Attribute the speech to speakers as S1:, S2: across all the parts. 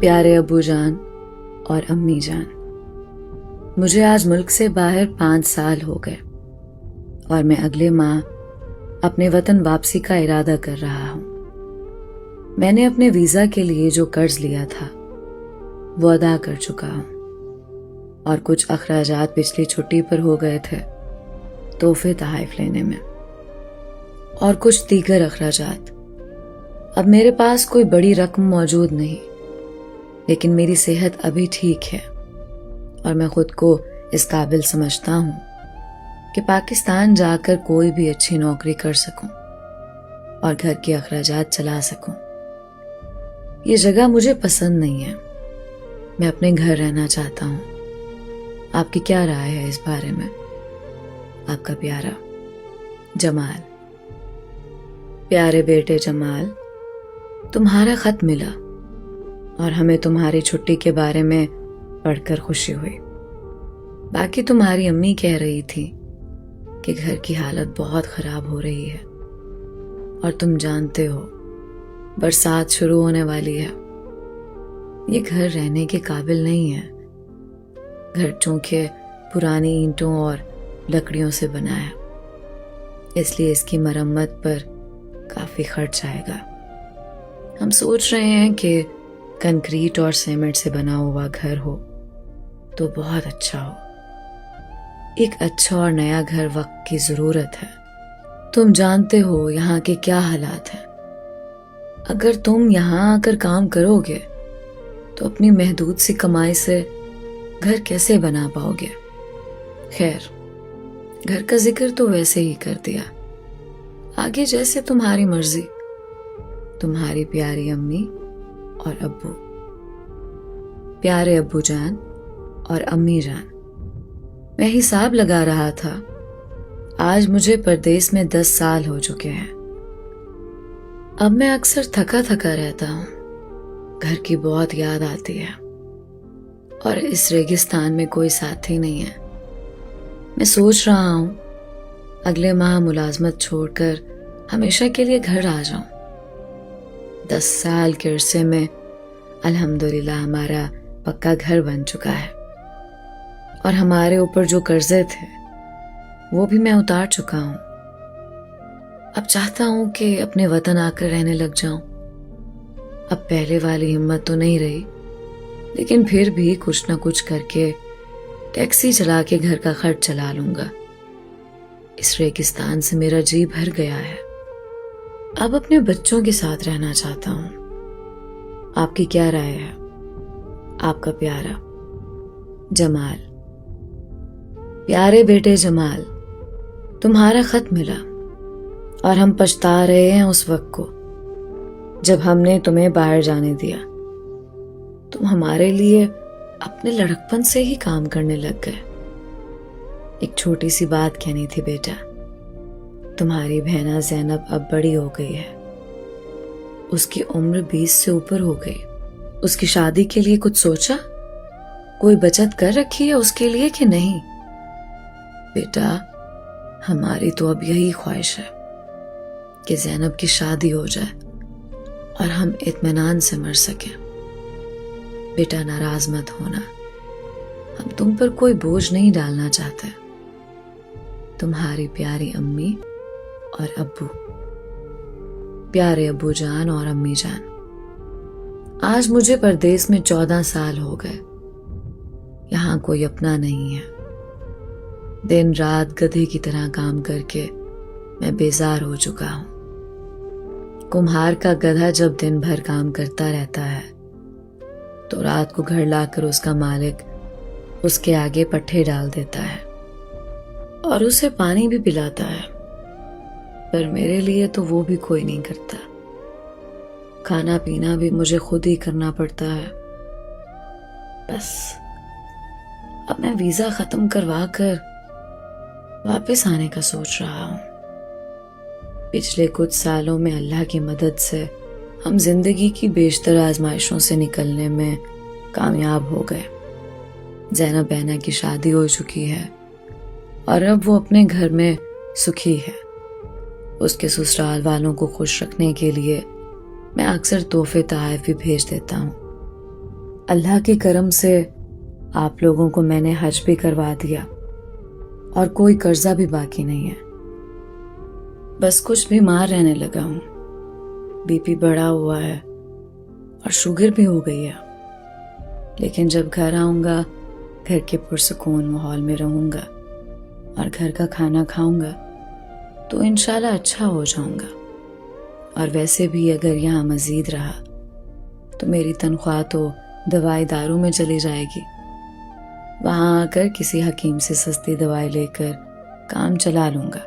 S1: پیارے ابو جان اور امی جان، مجھے آج ملک سے باہر 5 سال ہو گئے اور میں اگلے ماہ اپنے وطن واپسی کا ارادہ کر رہا ہوں۔ میں نے اپنے ویزا کے لیے جو قرض لیا تھا وہ ادا کر چکا ہوں، اور کچھ اخراجات پچھلی چھٹی پر ہو گئے تھے تحفے تحائف لینے میں، اور کچھ دیگر اخراجات۔ اب میرے پاس کوئی بڑی رقم موجود نہیں، لیکن میری صحت ابھی ٹھیک ہے اور میں خود کو اس قابل سمجھتا ہوں کہ پاکستان جا کر کوئی بھی اچھی نوکری کر سکوں اور گھر کے اخراجات چلا سکوں۔ یہ جگہ مجھے پسند نہیں ہے، میں اپنے گھر رہنا چاہتا ہوں۔ آپ کی کیا رائے ہے اس بارے میں؟ آپ کا پیارا جمال۔ پیارے بیٹے جمال، تمہارا خط ملا اور ہمیں تمہاری چھٹی کے بارے میں پڑھ کر خوشی ہوئی۔ باقی تمہاری امی کہہ رہی تھی کہ گھر کی حالت بہت خراب ہو رہی ہے، اور تم جانتے ہو برسات شروع ہونے والی ہے۔ یہ گھر رہنے کے قابل نہیں ہے۔ گھر چونکہ پرانی اینٹوں اور لکڑیوں سے بنا ہے، اس لیے اس کی مرمت پر کافی خرچ آئے گا۔ ہم سوچ رہے ہیں کہ کنکریٹ اور سیمنٹ سے بنا ہوا گھر ہو تو بہت اچھا ہو۔ ایک اچھا اور نیا گھر وقت کی ضرورت ہے۔ تم جانتے ہو یہاں کے کیا حالات ہیں۔ اگر تم یہاں آ کر کام کرو گے تو اپنی محدود سی کمائی سے گھر کیسے بنا پاؤ گے؟ خیر، گھر کا ذکر تو ویسے ہی کر دیا، آگے جیسے تمہاری مرضی۔ تمہاری پیاری امی اور ابو۔ پیارے ابو جان اور امی جان، میں حساب لگا رہا تھا، آج مجھے پردیس میں 10 سال ہو چکے ہیں۔ اب میں اکثر تھکا تھکا رہتا ہوں، گھر کی بہت یاد آتی ہے، اور اس ریگستان میں کوئی ساتھی نہیں ہے۔ میں سوچ رہا ہوں اگلے ماہ ملازمت چھوڑ کر ہمیشہ کے لیے گھر آ جاؤں۔ 10 سال کے عرصے میں الحمدللہ ہمارا پکا گھر بن چکا ہے، اور ہمارے اوپر جو قرضے تھے وہ بھی میں اتار چکا ہوں۔ اب چاہتا ہوں کہ اپنے وطن آ کر رہنے لگ جاؤں۔ اب پہلے والی ہمت تو نہیں رہی، لیکن پھر بھی کچھ نہ کچھ کر کے ٹیکسی چلا کے گھر کا خرچ چلا لوں گا۔ اس ریگستان سے میرا جی بھر گیا ہے۔ اب اپنے بچوں کے ساتھ رہنا چاہتا ہوں۔ آپ کی کیا رائے ہے؟ آپ کا پیارا جمال۔ پیارے بیٹے جمال، تمہارا خط ملا اور ہم پچھتا رہے ہیں اس وقت کو جب ہم نے تمہیں باہر جانے دیا۔ تم ہمارے لیے اپنے لڑکپن سے ہی کام کرنے لگ گئے۔ ایک چھوٹی سی بات کہنی تھی بیٹا، تمہاری بہنا زینب اب بڑی ہو گئی ہے، اس کی عمر 20 سے اوپر ہو گئی۔ اس کی شادی کے لیے کچھ سوچا؟ کوئی بچت کر رکھی ہے اس کے لیے کہ نہیں؟ بیٹا، ہماری تو اب یہی خواہش ہے کہ زینب کی شادی ہو جائے اور ہم اطمینان سے مر سکیں۔ بیٹا، ناراض مت ہونا، ہم تم پر کوئی بوجھ نہیں ڈالنا چاہتے۔ تمہاری پیاری امی اور ابو۔ پیارے ابو جان اور امی جان، آج مجھے پردیس میں 14 سال ہو گئے۔ یہاں کوئی اپنا نہیں ہے۔ دن رات گدھے کی طرح کام کر کے میں بیزار ہو چکا ہوں۔ کمہار کا گدھا جب دن بھر کام کرتا رہتا ہے تو رات کو گھر لا کر اس کا مالک اس کے آگے پٹھے ڈال دیتا ہے اور اسے پانی بھی پلاتا ہے، پر میرے لیے تو وہ بھی کوئی نہیں کرتا۔ کھانا پینا بھی مجھے خود ہی کرنا پڑتا ہے۔ بس اب میں ویزا ختم کروا کر واپس آنے کا سوچ رہا ہوں۔ پچھلے کچھ سالوں میں اللہ کی مدد سے ہم زندگی کی بیشتر آزمائشوں سے نکلنے میں کامیاب ہو گئے۔ زینب بہنا کی شادی ہو چکی ہے اور اب وہ اپنے گھر میں سکھی ہے۔ اس کے سسرال والوں کو خوش رکھنے کے لیے میں اکثر تحفے تحائف بھی بھیج دیتا ہوں۔ اللہ کے کرم سے آپ لوگوں کو میں نے حج بھی کروا دیا اور کوئی قرضہ بھی باقی نہیں ہے. بس کچھ بیمار رہنے لگا ہوں. بی پی بڑھا ہوا ہے اور شوگر بھی ہو گئی ہے. لیکن جب گھر آؤں گا گھر کے پرسکون ماحول میں رہوں گا اور گھر کا کھانا کھاؤں گا تو انشاءاللہ اچھا ہو جاؤں گا. اور ویسے بھی اگر یہاں مزید رہا تو میری تنخواہ تو دوائی دارو میں چلی جائے گی. وہاں آ کر کسی حکیم سے سستی دوائی لے کر کام چلا لوں گا.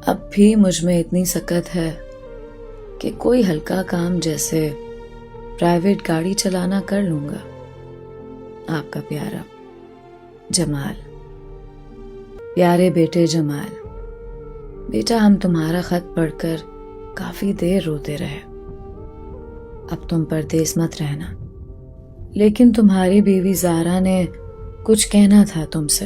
S1: اب بھی مجھ میں اتنی سکت ہے کہ کوئی ہلکا کام جیسے پرائیویٹ گاڑی چلانا کر لوں گا. آپ کا پیارا جمال. پیارے بیٹے جمال، بیٹا ہم تمہارا خط پڑھ کر کافی دیر روتے رہے. اب تم پردیس مت رہنا، لیکن تمہاری بیوی زارا نے کچھ کہنا تھا تم سے،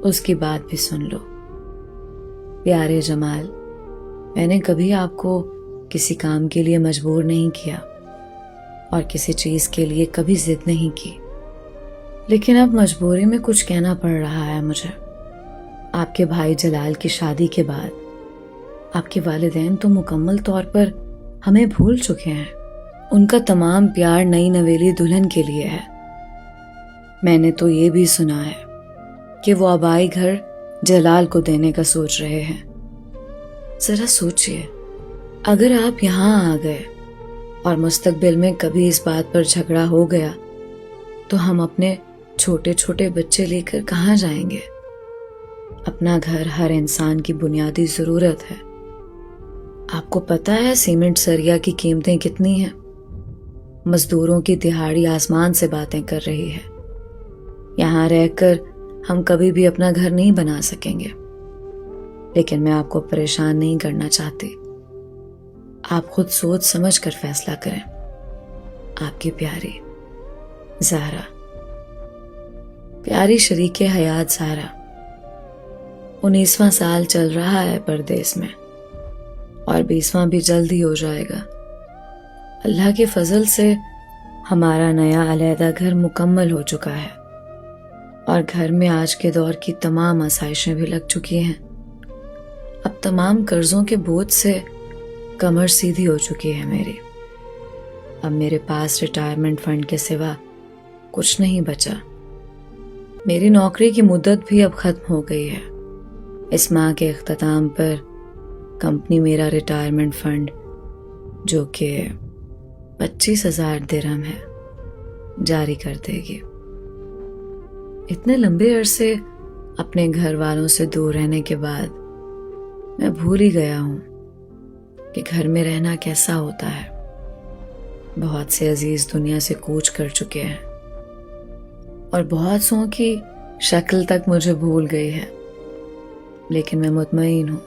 S1: اس کی بات بھی سن لو. پیارے جمال، میں نے کبھی آپ کو کسی کام کے لیے مجبور نہیں کیا اور کسی چیز کے لیے کبھی ضد نہیں کی، لیکن اب مجبوری میں کچھ کہنا پڑ رہا ہے مجھے. آپ کے بھائی جلال کی شادی کے بعد آپ کے والدین تو مکمل طور پر ہمیں بھول چکے ہیں. ان کا تمام پیار نئی نویلی دلہن کے لیے ہے. میں نے تو یہ بھی سنا ہے کہ وہ آبائی گھر جلال کو دینے کا سوچ رہے ہیں. ذرا سوچئے، اگر آپ یہاں آ گئے اور مستقبل میں کبھی اس بات پر جھگڑا ہو گیا تو ہم اپنے چھوٹے چھوٹے بچے لے کر کہاں جائیں گے؟ اپنا گھر ہر انسان کی بنیادی ضرورت ہے. آپ کو پتہ ہے سیمنٹ سریا کی قیمتیں کتنی ہیں؟ مزدوروں کی دہاڑی آسمان سے باتیں کر رہی ہے. یہاں رہ کر ہم کبھی بھی اپنا گھر نہیں بنا سکیں گے. لیکن میں آپ کو پریشان نہیں کرنا چاہتی. آپ خود سوچ سمجھ کر فیصلہ کریں. آپ کی پیاری زہرا. پیاری شریک حیات زہرا، 19واں سال چل رہا ہے پردیس میں اور 20واں بھی جلد ہی ہو جائے گا. اللہ کے فضل سے ہمارا نیا علیحدہ گھر مکمل ہو چکا ہے اور گھر میں آج کے دور کی تمام آسائشیں بھی لگ چکی ہیں. اب تمام قرضوں کے بوجھ سے کمر سیدھی ہو چکی ہے میری. اب میرے پاس ریٹائرمنٹ فنڈ کے سوا کچھ نہیں بچا. میری نوکری کی مدت بھی اب ختم ہو گئی ہے. اس ماہ کے اختتام پر کمپنی میرا ریٹائرمنٹ فنڈ جو کہ 25,000 درہم ہے جاری کر دے گی. اتنے لمبے عرصے اپنے گھر والوں سے دور رہنے کے بعد میں بھول ہی گیا ہوں کہ گھر میں رہنا کیسا ہوتا ہے. بہت سے عزیز دنیا سے کوچ کر چکے ہیں اور بہت سو کی شکل تک مجھے بھول گئی ہے. لیکن میں مطمئن ہوں،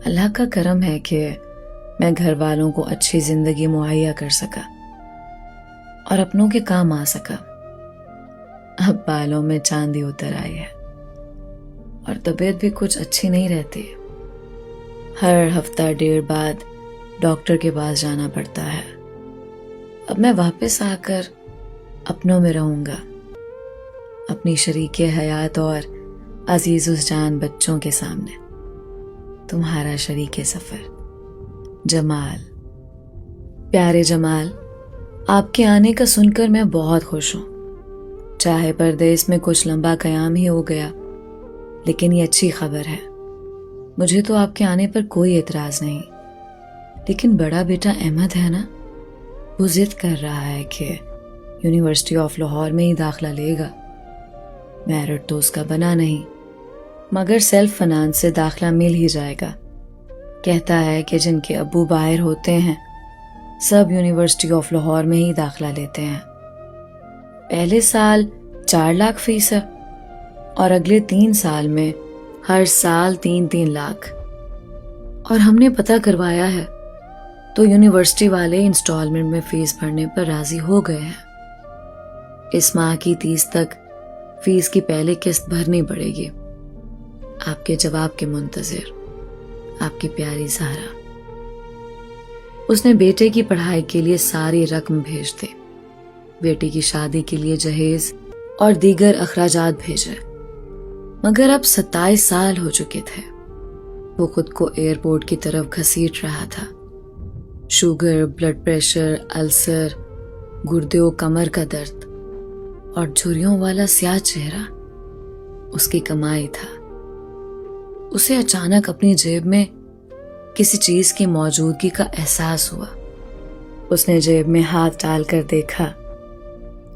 S1: اللہ کا کرم ہے کہ میں گھر والوں کو اچھی زندگی مہیا کر سکا اور اپنوں کے کام آ سکا. اب بالوں میں چاندی اتر آئی ہے اور طبیعت بھی کچھ اچھی نہیں رہتی. ہر ہفتہ 1.5 بعد ڈاکٹر کے پاس جانا پڑتا ہے. اب میں واپس آ کر اپنوں میں رہوں گا، اپنی شریک حیات اور عزیز جان بچوں کے سامنے. تمہارا شریک سفر جمال. پیارے جمال، آپ کے آنے کا سن کر میں بہت خوش ہوں. چاہے پردیس میں کچھ لمبا قیام ہی ہو گیا، لیکن یہ اچھی خبر ہے. مجھے تو آپ کے آنے پر کوئی اعتراض نہیں. لیکن بڑا بیٹا احمد ہے نا، وہ ضد کر رہا ہے کہ یونیورسٹی آف لاہور میں ہی داخلہ لے گا. میرٹ تو اس کا بنا نہیں، مگر سیلف فنانس سے داخلہ مل ہی جائے گا. کہتا ہے کہ جن کے ابو باہر ہوتے ہیں سب یونیورسٹی آف لاہور میں ہی داخلہ لیتے ہیں. پہلے سال 4 لاکھ فیس ہے اور اگلے 3 سال میں ہر سال 3 لاکھ. اور ہم نے پتہ کروایا ہے تو یونیورسٹی والے انسٹالمنٹ میں فیس بھرنے پر راضی ہو گئے ہیں. اس ماہ کی 30 تک فیس کی پہلی قسط بھرنی پڑے گی. آپ کے جواب کے منتظر، آپ کی پیاری زہرا. اس نے بیٹے کی پڑھائی کے لیے ساری رقم بھیج دی. بیٹی کی شادی کے لیے جہیز اور دیگر اخراجات بھیجے، مگر اب 27 سال ہو چکے تھے۔ وہ خود کو ایئرپورٹ کی طرف گھسیٹ رہا تھا۔ شوگر، بلڈ پریشر، السر، گردے و کمر کا درد اور جھریوں والا سیاہ چہرہ اس کی کمائی تھا۔ اسے اچانک اپنی جیب میں کسی چیز کی موجودگی کا احساس ہوا۔ اس نے جیب میں ہاتھ ڈال کر دیکھا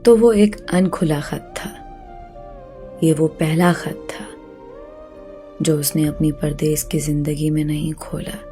S1: تو وہ ایک ان کھلا خط تھا۔ یہ وہ پہلا خط تھا جو اس نے اپنی پردیس کی زندگی میں نہیں کھولا۔